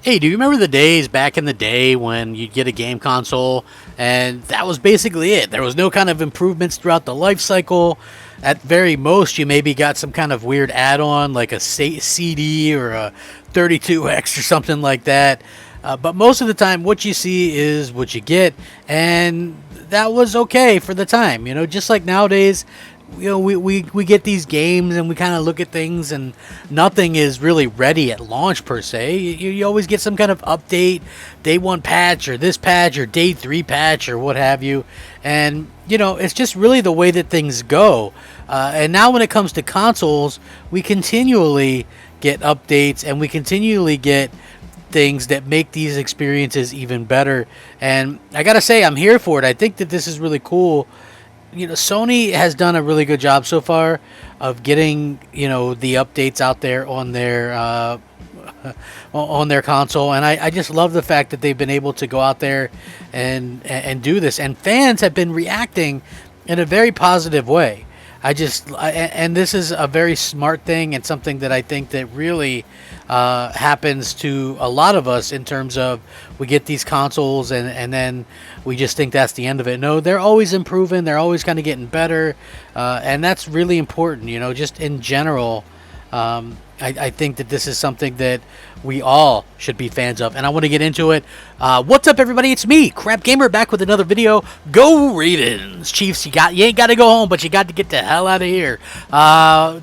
Hey, do you remember the days back in the day when you'd get a game console and that was basically it? There was no kind of improvements throughout the life cycle. At very most, you maybe got some kind of weird add-on like a CD or a 32X or something like that. But most of the time, what you see is what you get, and that was okay for the time. Just like nowadays, we get these games and we kind of look at things and nothing is really ready at launch per se. You always get some kind of update, day one patch or this patch or day three patch or what have you. And, it's just really the way that things go. And now when it comes to consoles, we continually get updates and we continually get things that make these experiences even better. And I gotta say, I'm here for it. I think that this is really cool. Sony has done a really good job so far of getting, the updates out there on their console, and I just love the fact that they've been able to go out there and do this, and fans have been reacting in a very positive way. And this is a very smart thing and something that I think that really happens to a lot of us in terms of we get these consoles and then we just think that's the end of it. No, they're always improving. They're always kind of getting better. And that's really important, just in general. I think that this is something that we all should be fans of, and I want to get into it. What's up, everybody? It's me, Crapgamer, back with another video. Go Raidens, Chiefs! You ain't got to go home, but you got to get the hell out of here.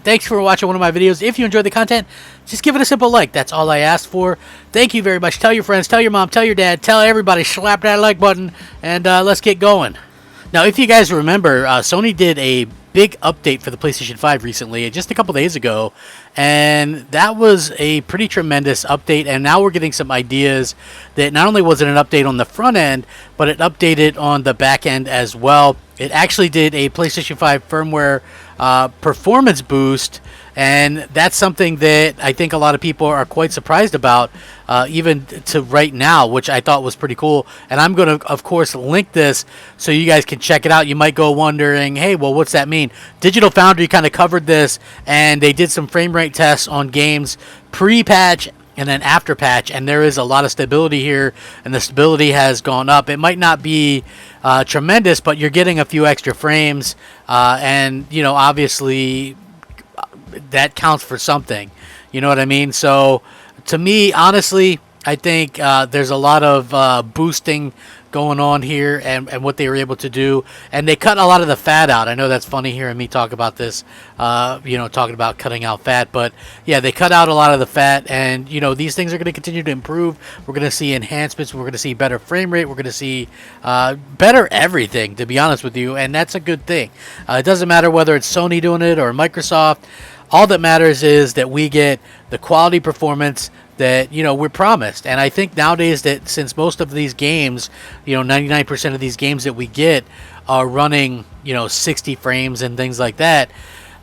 Thanks for watching one of my videos. If you enjoyed the content, just give it a simple like. That's all I asked for. Thank you very much. Tell your friends, tell your mom, tell your dad, tell everybody. Slap that like button, and let's get going. Now, if you guys remember, Sony did a big update for the PlayStation 5 recently, just a couple days ago, and that was a pretty tremendous update. And now we're getting some ideas that not only was it an update on the front end, but it updated on the back end as well. It actually did a PlayStation 5 firmware performance boost, and that's something that I think a lot of people are quite surprised about, even to right now, which I thought was pretty cool. And I'm going to, of course, link this so you guys can check it out. You might go wondering, hey, well, what's that mean? Digital Foundry kind of covered this, and they did some frame rate tests on games pre-patch and then after patch, and there is a lot of stability here, and the stability has gone up. It might not be tremendous, but you're getting a few extra frames, and obviously that counts for something. You know what I mean? So to me, honestly, I think there's a lot of boosting going on here, and what they were able to do, and they cut a lot of the fat out. I know that's funny hearing me talk about this, talking about cutting out fat, but yeah, they cut out a lot of the fat, and these things are going to continue to improve. We're going to see enhancements, we're going to see better frame rate, we're going to see better everything, to be honest with you, and that's a good thing. It doesn't matter whether it's Sony doing it or Microsoft. All that matters is that we get the quality performance that we're promised. And I think nowadays that since most of these games, 99% of these games that we get are running 60 frames and things like that,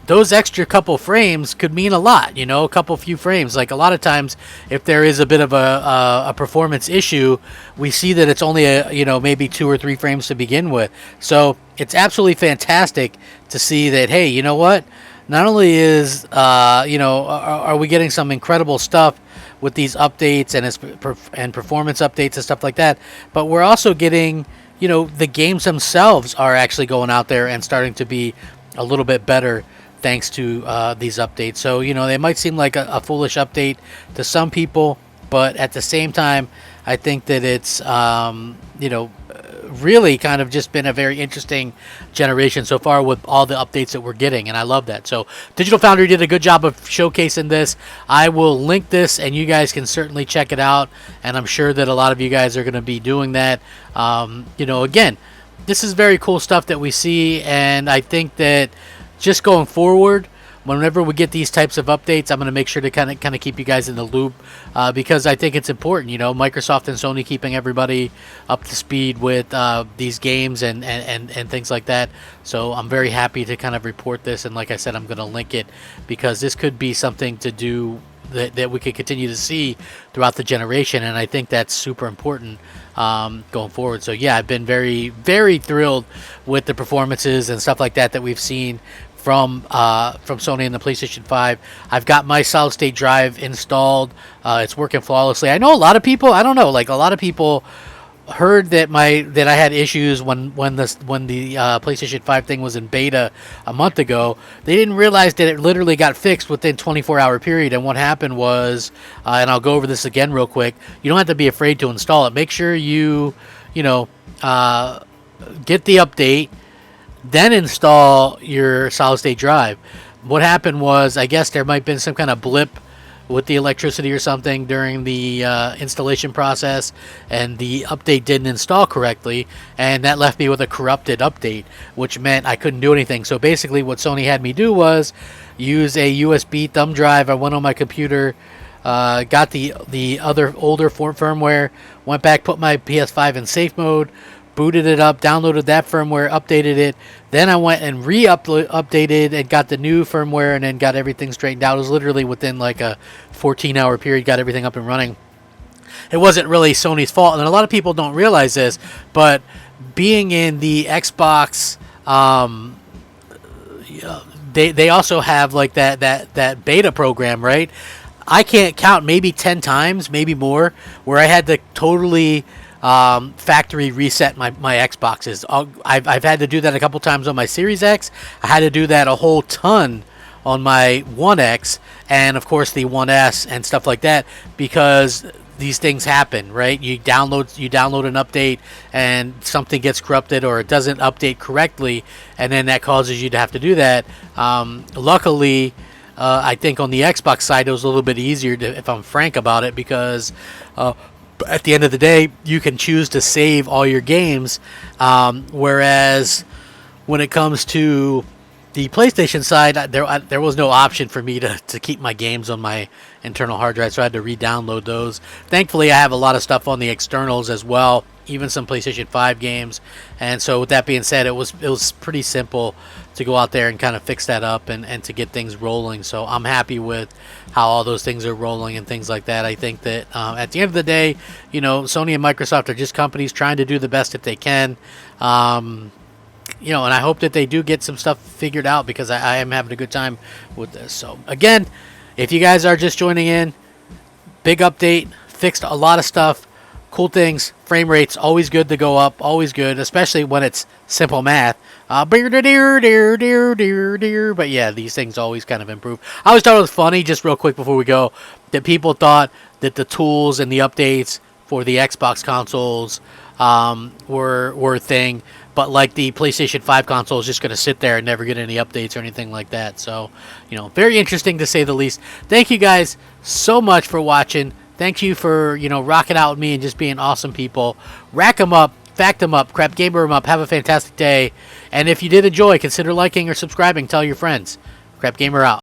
those extra couple frames could mean a lot. A couple few frames. Like a lot of times, if there is a bit of a performance issue, we see that it's only maybe 2 or 3 frames to begin with. So it's absolutely fantastic to see that, hey, you know what? Not only is are we getting some incredible stuff with these updates and performance updates and stuff like that, but we're also getting the games themselves are actually going out there and starting to be a little bit better thanks to these updates. So they might seem like a foolish update to some people, but at the same time, I think that it's really kind of just been a very interesting generation so far with all the updates that we're getting, and I love that. So Digital Foundry did a good job of showcasing this. I will link this, and you guys can certainly check it out, and I'm sure that a lot of you guys are going to be doing that. Again, this is very cool stuff that we see, and I think that just going forward, whenever we get these types of updates, I'm going to make sure to kind of keep you guys in the loop, because I think it's important. Microsoft and Sony keeping everybody up to speed with these games and things like that. So I'm very happy to kind of report this, and like I said, I'm going to link it because this could be something to do that we could continue to see throughout the generation, and I think that's super important going forward. So yeah, I've been very, very thrilled with the performances and stuff like that we've seen from Sony and the PlayStation 5. I've got my solid state drive installed. It's working flawlessly. I know a lot of people. I don't know. Like a lot of people heard that I had issues when the PlayStation 5 thing was in beta a month ago. They didn't realize that it literally got fixed within 24-hour period. And what happened was, and I'll go over this again real quick. You don't have to be afraid to install it. Make sure you know get the update, then install your solid state drive. What happened was, I guess there might have been some kind of blip with the electricity or something during the installation process, and the update didn't install correctly, and that left me with a corrupted update, which meant I couldn't do anything. So basically what Sony had me do was use a USB thumb drive. I went on my computer, got the other older firmware, went back, put my PS5 in safe mode, booted it up, downloaded that firmware, updated it. Then I went and updated and got the new firmware, and then got everything straightened out. It was literally within like a 14-hour period, got everything up and running. It wasn't really Sony's fault, and a lot of people don't realize this, but being in the Xbox, they also have like that beta program, right? I can't count, maybe 10 times, maybe more, where I had to totally factory reset my Xboxes. I've had to do that a couple times on my Series X. I had to do that a whole ton on my One X, and of course the One S and stuff like that, because these things happen, right? You download an update and something gets corrupted, or it doesn't update correctly, and then that causes you to have to do that. Luckily, I think on the Xbox side it was a little bit easier, if I'm frank about it, because at the end of the day, you can choose to save all your games, whereas when it comes to the PlayStation side, there was no option for me to keep my games on my internal hard drive, so I had to re-download those. Thankfully, I have a lot of stuff on the externals as well, even some PlayStation 5 games. And so with that being said, it was pretty simple to go out there and kind of fix that up and to get things rolling. So I'm happy with how all those things are rolling and things like that. I think that at the end of the day, Sony and Microsoft are just companies trying to do the best that they can. And I hope that they do get some stuff figured out, because I am having a good time with this. So again, if you guys are just joining in, big update, fixed a lot of stuff. Cool things. Frame rates always good to go up, always good, especially when it's simple math. But yeah, these things always kind of improve. I always thought it was funny, just real quick before we go, that people thought that the tools and the updates for the Xbox consoles were a thing, but like the PlayStation 5 console is just going to sit there and never get any updates or anything like that. So, very interesting to say the least. Thank you guys so much for watching. Thank you for, rocking out with me and just being awesome people. Rack 'em up, fact 'em up, crap gamer 'em up. Have a fantastic day. And if you did enjoy, consider liking or subscribing. Tell your friends. Crap Gamer out.